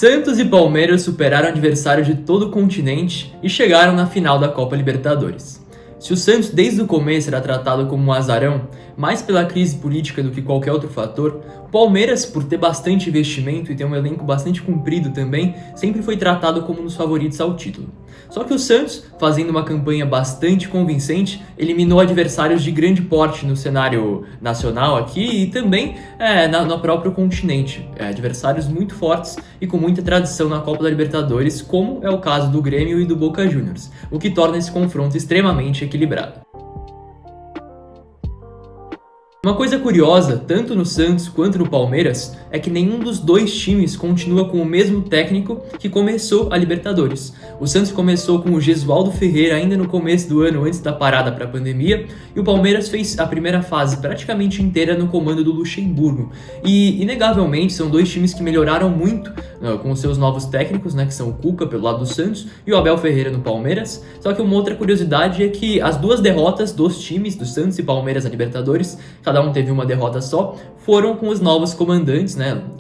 Santos e Palmeiras superaram adversários de todo o continente e chegaram na final da Copa Libertadores. Se o Santos desde o começo era tratado como um azarão, mais pela crise política do que qualquer outro fator, o Palmeiras, por ter bastante investimento e ter um elenco bastante comprido também, sempre foi tratado como um dos favoritos ao título. Só que o Santos, fazendo uma campanha bastante convincente, eliminou adversários de grande porte no cenário nacional aqui e também no próprio continente. Adversários muito fortes e com muita tradição na Copa da Libertadores, como é o caso do Grêmio e do Boca Juniors, o que torna esse confronto extremamente equilibrado. Uma coisa curiosa, tanto no Santos quanto no Palmeiras, é que nenhum dos dois times continua com o mesmo técnico que começou a Libertadores. O Santos começou com o Gesualdo Ferreira ainda no começo do ano, antes da parada para a pandemia, e o Palmeiras fez a primeira fase praticamente inteira no comando do Luxemburgo. E, inegavelmente, são dois times que melhoraram muito com os seus novos técnicos, que são o Cuca pelo lado do Santos e o Abel Ferreira no Palmeiras. Só que uma outra curiosidade é que as duas derrotas dos times, do Santos e Palmeiras na Libertadores, cada um teve uma derrota só, foram com os novos comandantes,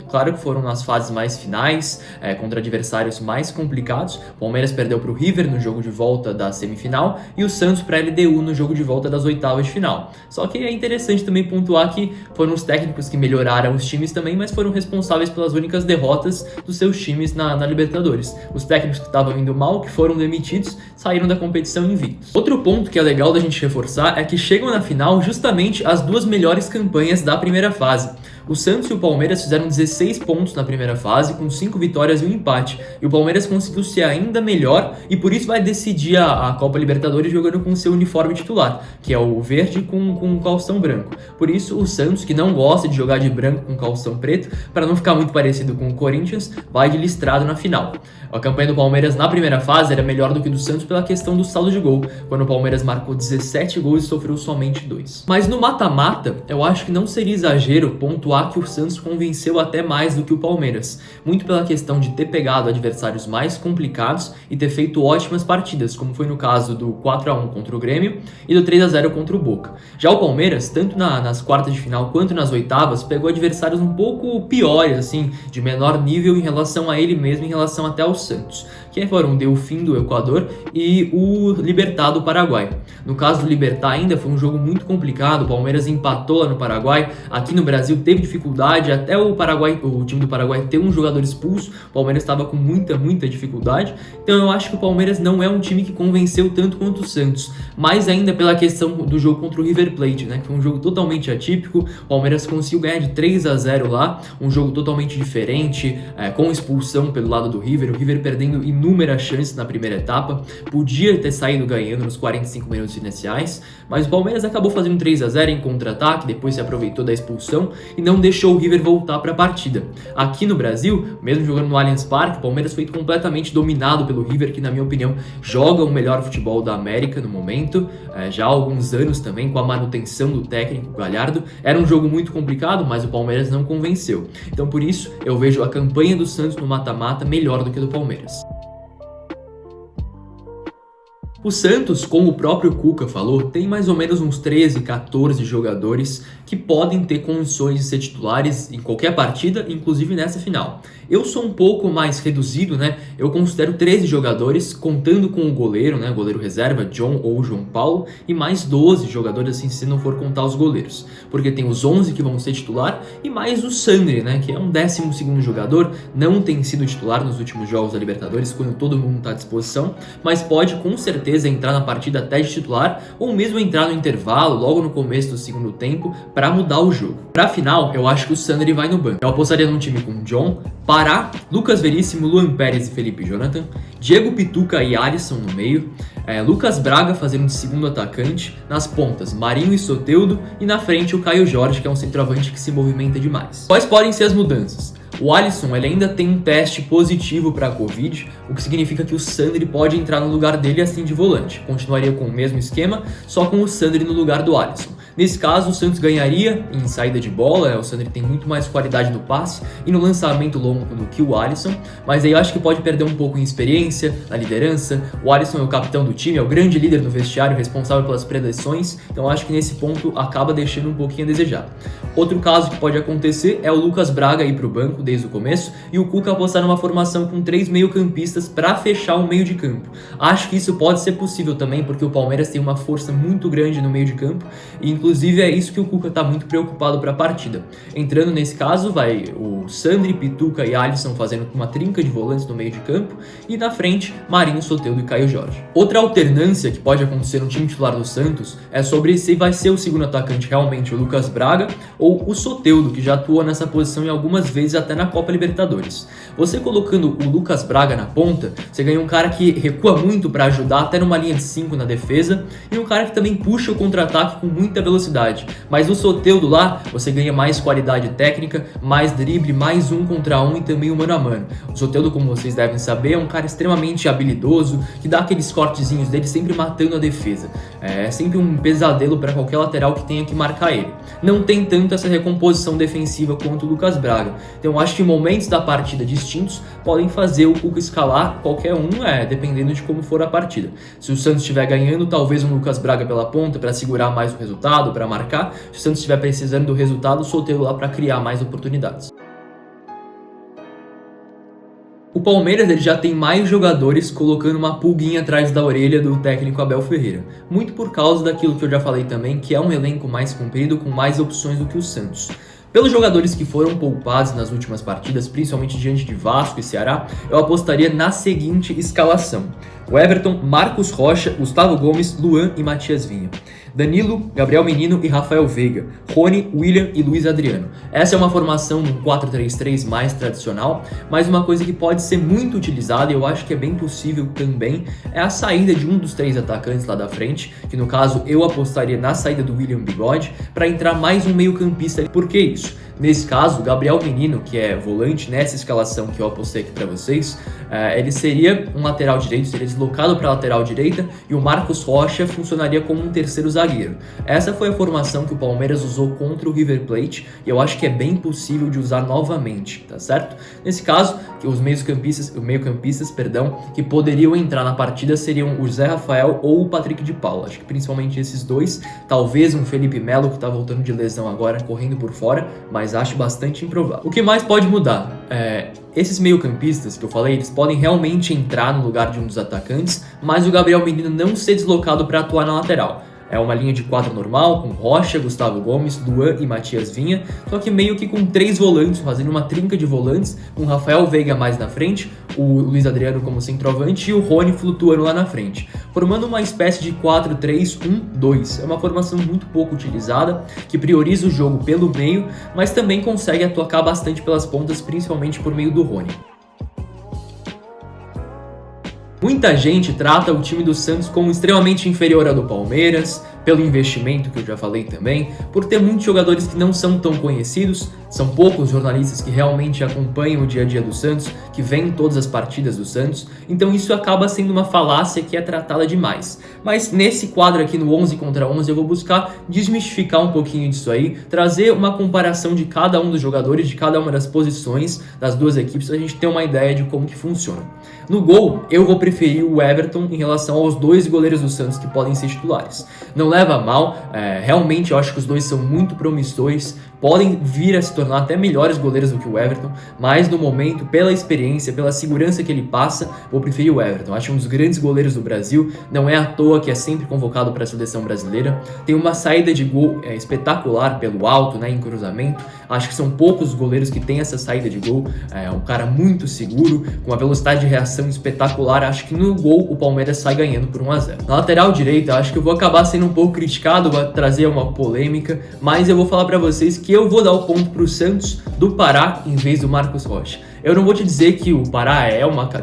Claro que foram nas fases mais finais, contra adversários mais complicados. O Palmeiras perdeu para o River no jogo de volta da semifinal e o Santos para a LDU no jogo de volta das oitavas de final. Só que é interessante também pontuar que foram os técnicos que melhoraram os times também, mas foram responsáveis pelas únicas derrotas dos seus times na Libertadores. Os técnicos que estavam indo mal, que foram demitidos, saíram da competição invictos. Outro ponto que é legal da gente reforçar é que chegam na final justamente as duas melhores campanhas da primeira fase. O Santos e o Palmeiras fizeram 16 pontos na primeira fase, com 5 vitórias e um empate. E o Palmeiras conseguiu ser ainda melhor e por isso vai decidir a Copa Libertadores jogando com seu uniforme titular, que é o verde com calção branco. Por isso, o Santos, que não gosta de jogar de branco com calção preto, para não ficar muito parecido com o Corinthians, vai de listrado na final. A campanha do Palmeiras na primeira fase era melhor do que do Santos pela questão do saldo de gol, quando o Palmeiras marcou 17 gols e sofreu somente 2. Mas no mata-mata, eu acho que não seria exagero pontuar que o Santos convenceu até mais do que o Palmeiras, muito pela questão de ter pegado adversários mais complicados e ter feito ótimas partidas, como foi no caso do 4-1 contra o Grêmio e do 3-0 contra o Boca. Já o Palmeiras, tanto nas quartas de final quanto nas oitavas, pegou adversários um pouco piores, de menor nível em relação a ele mesmo, em relação até ao Santos, que foram o Delfim do Equador e o Libertad do Paraguai. No caso do Libertad ainda foi um jogo muito complicado, o Palmeiras empatou lá no Paraguai, aqui no Brasil teve dificuldade, até o time do Paraguai ter um jogador expulso, o Palmeiras estava com muita dificuldade, então eu acho que o Palmeiras não é um time que convenceu tanto quanto o Santos, mais ainda pela questão do jogo contra o River Plate, que foi um jogo totalmente atípico, o Palmeiras conseguiu ganhar de 3-0 lá, um jogo totalmente diferente, com expulsão pelo lado do River, o River perdendo inúmeras chances na primeira etapa, podia ter saído ganhando nos 45 minutos iniciais, mas o Palmeiras acabou fazendo 3-0 em contra-ataque, depois se aproveitou da expulsão e não deixou o River voltar para a partida. Aqui no Brasil, mesmo jogando no Allianz Parque, o Palmeiras foi completamente dominado pelo River, que na minha opinião joga o melhor futebol da América no momento, já há alguns anos também, com a manutenção do técnico Galhardo. Era um jogo muito complicado, mas o Palmeiras não convenceu. Então por isso eu vejo a campanha do Santos no mata-mata melhor do que a do Palmeiras. O Santos, como o próprio Cuca falou, tem mais ou menos uns 13, 14 jogadores que podem ter condições de ser titulares em qualquer partida, inclusive nessa final. Eu sou um pouco mais reduzido, Eu considero 13 jogadores, contando com o goleiro, goleiro reserva, John ou João Paulo, e mais 12 jogadores, se não for contar os goleiros. Porque tem os 11 que vão ser titular e mais o Sandri, que é um 12º jogador, não tem sido titular nos últimos jogos da Libertadores, quando todo mundo está à disposição, mas pode com certeza entrar na partida até de titular, ou mesmo entrar no intervalo, logo no começo do segundo tempo, para mudar o jogo. Pra final, eu acho que o Sandri vai no banco. Eu apostaria num time com John, Pará, Lucas Veríssimo, Luan Pérez e Felipe Jonathan, Diego Pituca e Alisson no meio, Lucas Braga fazendo de segundo atacante, nas pontas Marinho e Soteldo, e na frente o Caio Jorge, que é um centroavante que se movimenta demais. Quais podem ser as mudanças? O Alisson ele ainda tem um teste positivo para a Covid, o que significa que o Sandri pode entrar no lugar dele assim de volante. Continuaria com o mesmo esquema, só com o Sandri no lugar do Alisson. Nesse caso, o Santos ganharia em saída de bola, o Sandri tem muito mais qualidade no passe e no lançamento longo do que o Alisson, mas aí eu acho que pode perder um pouco em experiência, na liderança. O Alisson é o capitão do time, é o grande líder no vestiário, responsável pelas preleções, então eu acho que nesse ponto acaba deixando um pouquinho a desejar. Outro caso que pode acontecer é o Lucas Braga ir para o banco desde o começo e o Cuca apostar numa formação com 3 meio-campistas para fechar o meio de campo. Acho que isso pode ser possível também, porque o Palmeiras tem uma força muito grande no meio de campo e inclusive é isso que o Cuca está muito preocupado para a partida. Entrando nesse caso, vai o Sandri, Pituca e Alisson fazendo uma trinca de volantes no meio de campo e na frente, Marinho, Soteldo e Caio Jorge. Outra alternância que pode acontecer no time titular do Santos é sobre se vai ser o segundo atacante realmente o Lucas Braga ou o Soteldo, que já atuou nessa posição em algumas vezes até na Copa Libertadores. Você colocando o Lucas Braga na ponta, você ganha um cara que recua muito para ajudar até numa linha de 5 na defesa e um cara que também puxa o contra-ataque com muita velocidade. Mas o Soteldo lá, você ganha mais qualidade técnica, mais drible, mais 1 contra 1 e também o mano a mano. O Soteldo, como vocês devem saber, é um cara extremamente habilidoso, que dá aqueles cortezinhos dele sempre matando a defesa. É sempre um pesadelo para qualquer lateral que tenha que marcar ele. Não tem tanto essa recomposição defensiva quanto o Lucas Braga. Então acho que momentos da partida distintos podem fazer o Cuca escalar qualquer um, dependendo de como for a partida. Se o Santos estiver ganhando, talvez um Lucas Braga pela ponta para segurar mais o resultado, para marcar. Se o Santos estiver precisando do resultado, o Soteldo lá para criar mais oportunidades. O Palmeiras ele já tem mais jogadores colocando uma pulguinha atrás da orelha do técnico Abel Ferreira. Muito por causa daquilo que eu já falei também, que é um elenco mais comprido com mais opções do que o Santos. Pelos jogadores que foram poupados nas últimas partidas, principalmente diante de Vasco e Ceará, eu apostaria na seguinte escalação: o Everton, Marcos Rocha, Gustavo Gomes, Luan e Matias Vinha. Danilo, Gabriel Menino e Rafael Veiga. Rony, William e Luiz Adriano. Essa é uma formação num 4-3-3 mais tradicional, mas uma coisa que pode ser muito utilizada e eu acho que é bem possível também é a saída de um dos 3 atacantes lá da frente, que no caso eu apostaria na saída do William Bigode, para entrar mais um meio-campista. Por que isso? Nesse caso, o Gabriel Menino, que é volante nessa escalação que eu apostei aqui para vocês, ele seria um lateral direito, seria deslocado para a lateral direita e o Marcos Rocha funcionaria como um terceiro zagueiro. Essa foi a formação que o Palmeiras usou contra o River Plate e eu acho que é bem possível de usar novamente, tá certo? Nesse caso, que os meio-campistas, que poderiam entrar na partida seriam o Zé Rafael ou o Patrick de Paula. Acho que principalmente esses dois, talvez um Felipe Melo que está voltando de lesão agora, correndo por fora, mas acho bastante improvável. O que mais pode mudar? Esses meio-campistas que eu falei, eles podem realmente entrar no lugar de um dos atacantes, mas o Gabriel Menino não ser deslocado para atuar na lateral. É uma linha de 4 normal, com Rocha, Gustavo Gomes, Luan e Matias Vinha, só que meio que com 3 volantes, fazendo uma trinca de volantes, com Rafael Veiga mais na frente, o Luiz Adriano como centroavante e o Rony flutuando lá na frente, formando uma espécie de 4-3-1-2. É uma formação muito pouco utilizada, que prioriza o jogo pelo meio, mas também consegue atuar bastante pelas pontas, principalmente por meio do Rony. Muita gente trata o time do Santos como extremamente inferior ao do Palmeiras, pelo investimento que eu já falei também, por ter muitos jogadores que não são tão conhecidos, são poucos jornalistas que realmente acompanham o dia a dia do Santos, que veem todas as partidas do Santos, então isso acaba sendo uma falácia que é tratada demais. Mas nesse quadro aqui no 11 contra 11 eu vou buscar desmistificar um pouquinho disso aí, trazer uma comparação de cada um dos jogadores, de cada uma das posições das duas equipes, pra gente ter uma ideia de como que funciona. No gol, eu vou preferir o Everton em relação aos 2 goleiros do Santos que podem ser titulares. Não leva a mal, realmente eu acho que os dois são muito promissores, podem vir a se tornar até melhores goleiros do que o Everton, mas no momento, pela experiência, pela segurança que ele passa, vou preferir o Everton. Acho um dos grandes goleiros do Brasil, não é à toa que é sempre convocado para a seleção brasileira, tem uma saída de gol espetacular pelo alto, em cruzamento. Acho que são poucos os goleiros que têm essa saída de gol, é um cara muito seguro, com uma velocidade de reação espetacular. Acho que no gol o Palmeiras sai ganhando por 1-0. Na lateral direita, acho que eu vou acabar sendo um pouco criticado, vou trazer uma polêmica, mas eu vou falar para vocês que eu vou dar o ponto para o Santos do Pará em vez do Marcos Rocha. Eu não vou te dizer que o Pará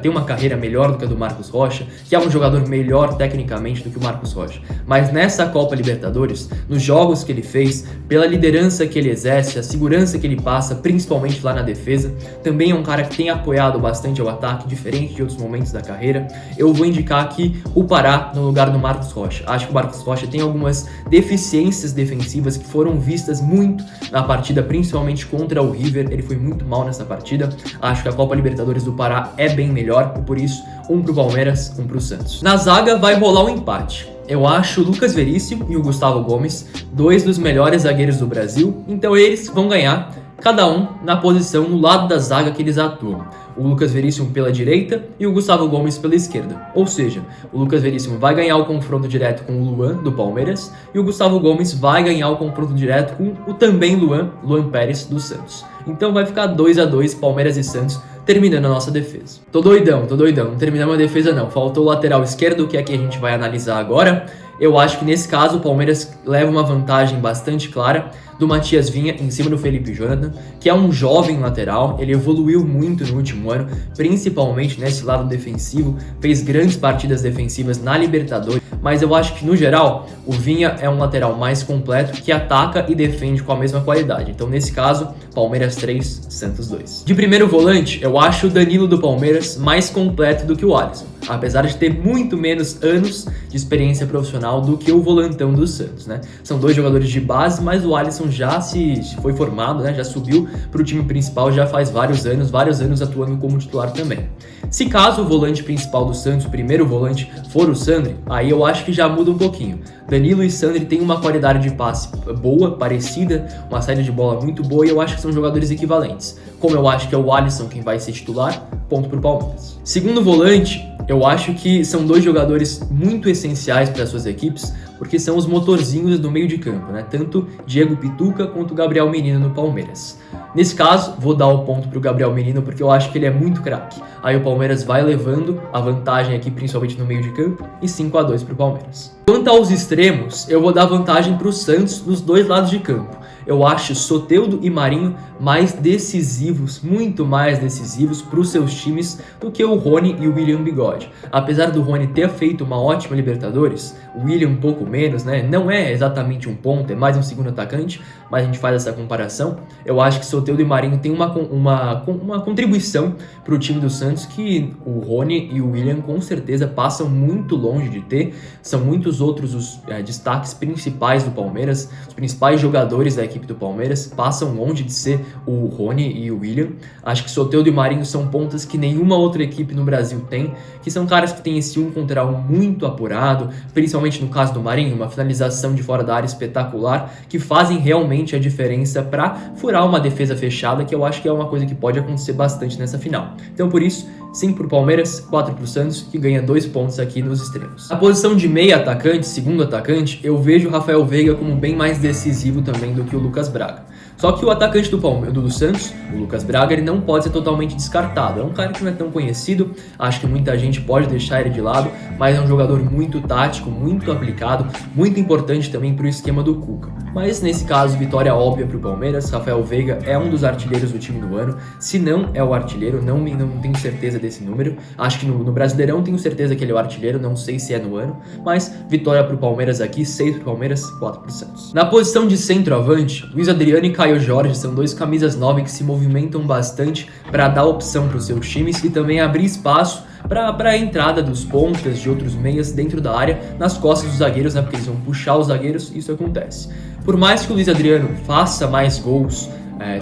tem uma carreira melhor do que a do Marcos Rocha, que é um jogador melhor tecnicamente do que o Marcos Rocha. Mas nessa Copa Libertadores, nos jogos que ele fez, pela liderança que ele exerce, a segurança que ele passa, principalmente lá na defesa, também é um cara que tem apoiado bastante ao ataque, diferente de outros momentos da carreira. Eu vou indicar aqui o Pará no lugar do Marcos Rocha. Acho que o Marcos Rocha tem algumas deficiências defensivas que foram vistas muito na partida, principalmente contra o River. Ele foi muito mal nessa partida. Acho que a Copa Libertadores do Pará é bem melhor, e por isso, um pro Palmeiras, um pro Santos. Na zaga vai rolar um empate. Eu acho o Lucas Veríssimo e o Gustavo Gomes dois dos melhores zagueiros do Brasil, então eles vão ganhar, cada um na posição no lado da zaga que eles atuam. O Lucas Veríssimo pela direita e o Gustavo Gomes pela esquerda. Ou seja, o Lucas Veríssimo vai ganhar o confronto direto com o Luan, do Palmeiras, e o Gustavo Gomes vai ganhar o confronto direto com o também Luan Pérez, do Santos. Então vai ficar 2-2 Palmeiras e Santos, terminando a nossa defesa. Tô doidão, não terminamos a defesa não. Faltou o lateral esquerdo, que é que a gente vai analisar agora. Eu acho que nesse caso o Palmeiras leva uma vantagem bastante clara do Matias Vinha em cima do Felipe Jonathan, que é um jovem lateral. Ele evoluiu muito no último ano, principalmente nesse lado defensivo, fez grandes partidas defensivas na Libertadores, mas eu acho que no geral o Vinha é um lateral mais completo que ataca e defende com a mesma qualidade. Então nesse caso, Palmeiras 3, Santos 2. De primeiro volante, eu acho o Danilo do Palmeiras mais completo do que o Alisson, apesar de ter muito menos anos de experiência profissional do que o volantão do Santos, né? São dois jogadores de base, mas o Alisson já se foi formado, né? Já subiu para o time principal já faz vários anos atuando como titular também. Se caso o volante principal do Santos, o primeiro volante, for o Sandri, aí eu acho que já muda um pouquinho. Danilo e Sandri têm uma qualidade de passe boa, parecida, uma saída de bola muito boa, e eu acho que são jogadores equivalentes. Como eu acho que é o Alisson quem vai ser titular, ponto pro Palmeiras. Segundo volante, eu acho que são dois jogadores muito essenciais para suas equipes, porque são os motorzinhos do meio de campo, né? Tanto Diego Pituca quanto Gabriel Menino no Palmeiras. Nesse caso, vou dar o ponto pro Gabriel Menino, porque eu acho que ele é muito craque. Aí o Palmeiras vai levando a vantagem aqui, principalmente no meio de campo, e 5-2 pro Palmeiras. Quanto aos extremos, eu vou dar vantagem pro Santos nos dois lados de campo. Eu acho Soteldo e Marinho mais decisivos, muito mais decisivos para os seus times do que o Rony e o William Bigode. Apesar do Rony ter feito uma ótima Libertadores, o William um pouco menos, né? Não é exatamente um ponta, é mais um segundo atacante, mas a gente faz essa comparação. Eu acho que Soteldo e Marinho têm uma contribuição para o time do Santos que o Rony e o William com certeza passam muito longe de ter. São muitos outros os destaques principais do Palmeiras, os principais jogadores da equipe do Palmeiras passam longe de ser o Rony e o William. Acho que Soteldo e Marinho são pontas que nenhuma outra equipe no Brasil tem, que são caras que têm esse 1 contra 1 muito apurado, principalmente no caso do Marinho, uma finalização de fora da área espetacular, que fazem realmente a diferença para furar uma defesa fechada, que eu acho que é uma coisa que pode acontecer bastante nessa final. Então por isso, 5 pro Palmeiras, 4 pro Santos, que ganha 2 pontos aqui nos extremos. A posição de meia atacante, segundo atacante, eu vejo o Rafael Veiga como bem mais decisivo também do que o Lucas Braga. Só que o atacante do Santos, o Lucas Braga, ele não pode ser totalmente descartado. É um cara que não é tão conhecido, acho que muita gente pode deixar ele de lado, mas é um jogador muito tático, muito aplicado, muito importante também para o esquema do Cuca. Mas nesse caso, vitória óbvia para o Palmeiras. Rafael Veiga é um dos artilheiros do time do ano, se não é o artilheiro, não tenho certeza desse número. Acho que no Brasileirão tenho certeza que ele é o artilheiro, não sei se é no ano, mas vitória para o Palmeiras aqui, 6 para o Palmeiras, 4 para o Santos. Na posição de centroavante, Luiz Adriano e Caio Jorge são dois camisas 9 que se movimentam bastante para dar opção para os seus times e também abrir espaço para a entrada dos pontas, de outros meias dentro da área, nas costas dos zagueiros, né? Porque eles vão puxar os zagueiros e isso acontece. Por mais que o Luiz Adriano faça mais gols,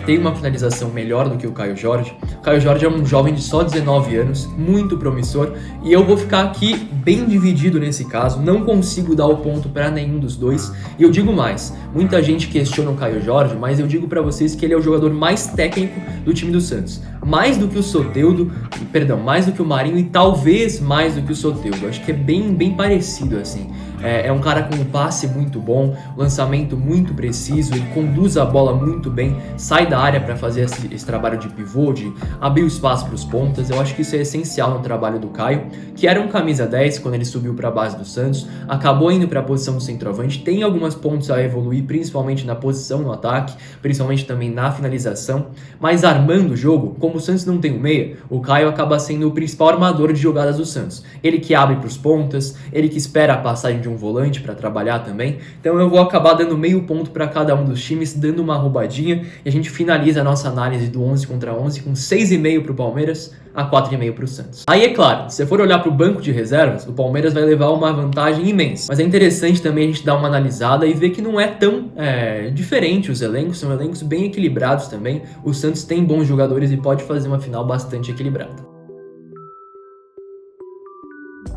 tem uma finalização melhor do que o Caio Jorge. O Caio Jorge é um jovem de só 19 anos, muito promissor, e eu vou ficar aqui bem dividido nesse caso, não consigo dar o ponto para nenhum dos dois. E eu digo mais, muita gente questiona o Caio Jorge, mas eu digo para vocês que ele é o jogador mais técnico do time do Santos. Mais do que o Soteldo, mais do que o Marinho e talvez mais do que o Soteldo. Acho que é bem parecido assim. É um cara com um passe muito bom, lançamento muito preciso, ele conduz a bola muito bem, sai da área para fazer esse trabalho de pivô, de abrir o espaço para os pontas. Eu acho que isso é essencial no trabalho do Caio, que era um camisa 10 quando ele subiu para a base do Santos, acabou indo para a posição do centroavante, tem algumas pontos a evoluir, principalmente na posição no ataque, principalmente também na finalização, mas armando o jogo, como o Santos não tem um meia, o Caio acaba sendo o principal armador de jogadas do Santos. Ele que abre para os pontas, ele que espera a passagem de um volante para trabalhar também. Então eu vou acabar dando meio ponto para cada um dos times, dando uma roubadinha, e a gente finaliza a nossa análise do 11 contra 11 com 6,5 para o Palmeiras, a 4,5 para o Santos. Aí é claro, se você for olhar para o banco de reservas, o Palmeiras vai levar uma vantagem imensa, mas é interessante também a gente dar uma analisada e ver que não é tão diferente os elencos, são elencos bem equilibrados também. O Santos tem bons jogadores e pode fazer uma final bastante equilibrada.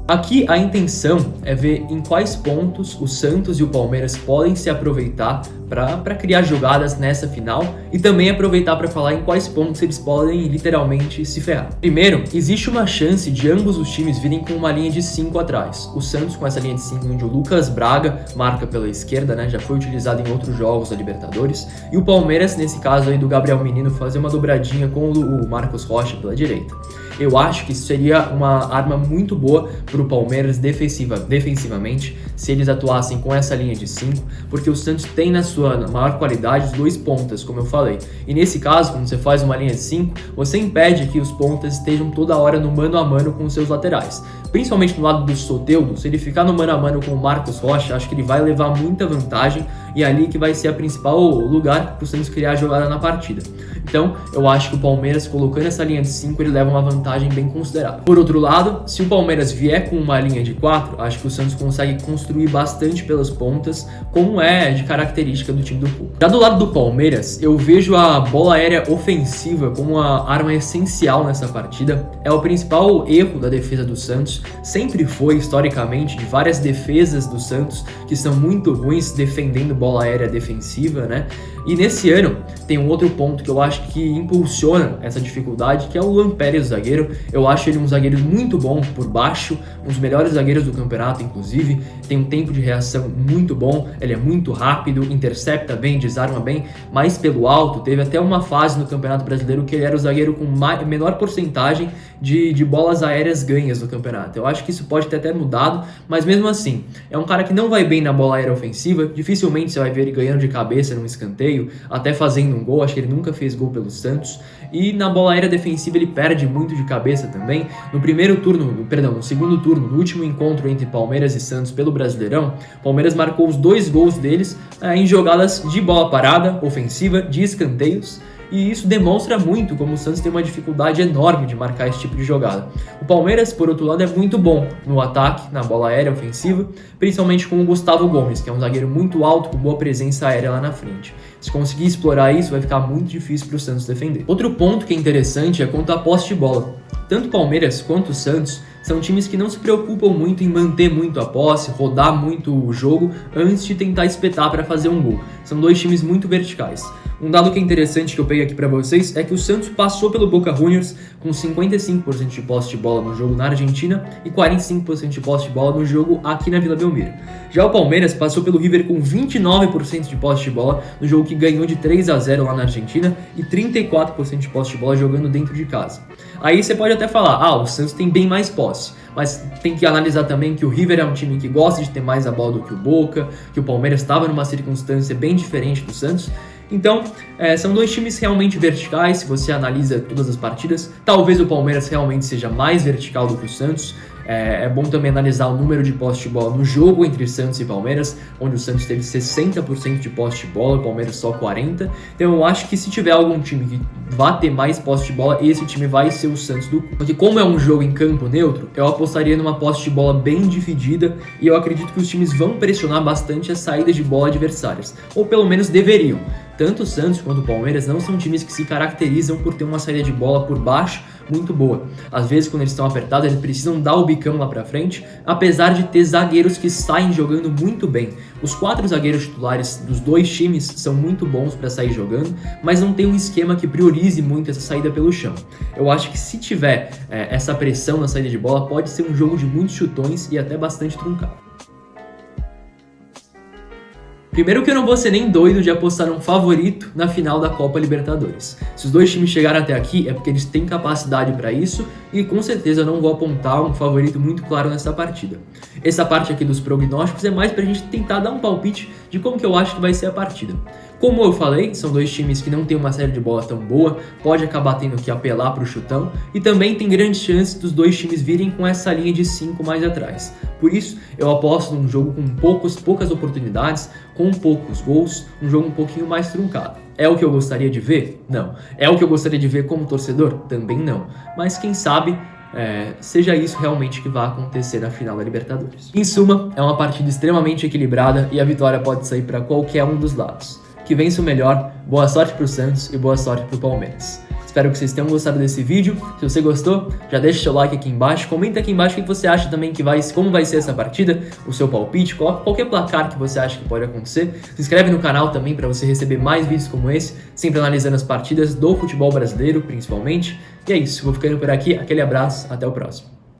Aqui a intenção é ver em quais pontos o Santos e o Palmeiras podem se aproveitar para criar jogadas nessa final e também aproveitar para falar em quais pontos eles podem literalmente se ferrar. Primeiro, existe uma chance de ambos os times virem com uma linha de 5 atrás. O Santos com essa linha de 5 onde o Lucas Braga marca pela esquerda, né, já foi utilizado em outros jogos da Libertadores, e o Palmeiras, nesse caso aí do Gabriel Menino, fazer uma dobradinha com o Marcos Rocha pela direita. Eu acho que isso seria uma arma muito boa para o Palmeiras defensivamente, se eles atuassem com essa linha de 5, porque o Santos tem na sua maior qualidade os dois pontas, como eu falei. E nesse caso, quando você faz uma linha de 5, você impede que os pontas estejam toda hora no mano a mano com os seus laterais. Principalmente no lado do Soteldo, se ele ficar no mano a mano com o Marcos Rocha, acho que ele vai levar muita vantagem e é ali que vai ser a principal lugar para o Santos criar a jogada na partida. Então, eu acho que o Palmeiras, colocando essa linha de 5, ele leva uma vantagem bem considerável. Por outro lado, se o Palmeiras vier com uma linha de 4, acho que o Santos consegue construir bastante pelas pontas, como é de característica do time do Cuca. Já do lado do Palmeiras, eu vejo a bola aérea ofensiva como uma arma essencial nessa partida. É o principal erro da defesa do Santos, sempre foi historicamente de várias defesas do Santos que são muito ruins defendendo bola aérea defensiva, né? E nesse ano tem um outro ponto que eu acho que impulsiona essa dificuldade, que é o Luan Pérez, zagueiro. Eu acho ele um zagueiro muito bom por baixo, um dos melhores zagueiros do campeonato, inclusive. Tem um tempo de reação muito bom, ele é muito rápido, intercepta bem, desarma bem, mas pelo alto. Teve até uma fase no Campeonato Brasileiro que ele era o zagueiro com menor porcentagem de bolas aéreas ganhas no campeonato. Eu acho que isso pode ter até mudado, mas mesmo assim, é um cara que não vai bem na bola aérea ofensiva, dificilmente você vai ver ele ganhando de cabeça num escanteio, até fazendo um gol. Acho que ele nunca fez gol pelo Santos. E na bola aérea defensiva ele perde muito de cabeça também. No segundo turno, no último encontro entre Palmeiras e Santos pelo Brasileirão, Palmeiras marcou os 2 gols deles em jogadas de bola parada, ofensiva, de escanteios. E isso demonstra muito como o Santos tem uma dificuldade enorme de marcar esse tipo de jogada. O Palmeiras, por outro lado, é muito bom no ataque, na bola aérea ofensiva, principalmente com o Gustavo Gomes, que é um zagueiro muito alto, com boa presença aérea lá na frente. Se conseguir explorar isso, vai ficar muito difícil para o Santos defender. Outro ponto que é interessante é quanto à posse de bola. Tanto o Palmeiras quanto o Santos são times que não se preocupam muito em manter muito a posse, rodar muito o jogo antes de tentar espetar para fazer um gol. São 2 times muito verticais. Um dado que é interessante que eu peguei aqui para vocês é que o Santos passou pelo Boca Juniors com 55% de posse de bola no jogo na Argentina e 45% de posse de bola no jogo aqui na Vila Belmiro. Já o Palmeiras passou pelo River com 29% de posse de bola no jogo que ganhou de 3-0 lá na Argentina e 34% de posse de bola jogando dentro de casa. Aí você pode até falar, o Santos tem bem mais posse, mas tem que analisar também que o River é um time que gosta de ter mais a bola do que o Boca, que o Palmeiras estava numa circunstância bem diferente do Santos. Então, são 2 times realmente verticais, se você analisa todas as partidas. Talvez o Palmeiras realmente seja mais vertical do que o Santos. É bom também analisar o número de posse de bola no jogo entre Santos e Palmeiras, onde o Santos teve 60% de posse de bola, o Palmeiras só 40%. Então eu acho que se tiver algum time que vá ter mais posse de bola, esse time vai ser o Santos do Cuca. Porque como é um jogo em campo neutro, eu apostaria numa posse de bola bem dividida e eu acredito que os times vão pressionar bastante as saídas de bola adversárias, ou pelo menos deveriam. Tanto o Santos quanto o Palmeiras não são times que se caracterizam por ter uma saída de bola por baixo muito boa. Às vezes, quando eles estão apertados, eles precisam dar o bicão lá pra frente, apesar de ter zagueiros que saem jogando muito bem. Os 4 zagueiros titulares dos 2 times são muito bons para sair jogando, mas não tem um esquema que priorize muito essa saída pelo chão. Eu acho que se tiver essa pressão na saída de bola, pode ser um jogo de muitos chutões e até bastante truncado. Primeiro que eu não vou ser nem doido de apostar um favorito na final da Copa Libertadores. Se os dois times chegaram até aqui é porque eles têm capacidade para isso e com certeza eu não vou apontar um favorito muito claro nessa partida. Essa parte aqui dos prognósticos é mais pra gente tentar dar um palpite de como que eu acho que vai ser a partida. Como eu falei, são dois times que não tem uma série de bola tão boa, pode acabar tendo que apelar para o chutão e também tem grandes chances dos dois times virem com essa linha de 5 mais atrás. Por isso, eu aposto num jogo com poucas oportunidades, com poucos gols, um jogo um pouquinho mais truncado. É o que eu gostaria de ver? Não. É o que eu gostaria de ver como torcedor? Também não. Mas quem sabe seja isso realmente que vai acontecer na final da Libertadores. Em suma, é uma partida extremamente equilibrada e a vitória pode sair para qualquer um dos lados. Que vença o melhor, boa sorte pro Santos e boa sorte pro Palmeiras. Espero que vocês tenham gostado desse vídeo. Se você gostou, já deixa seu like aqui embaixo, comenta aqui embaixo o que você acha também como vai ser essa partida, o seu palpite, coloca qualquer placar que você acha que pode acontecer. Se inscreve no canal também para você receber mais vídeos como esse, sempre analisando as partidas do futebol brasileiro, principalmente. E é isso, vou ficando por aqui, aquele abraço, até o próximo.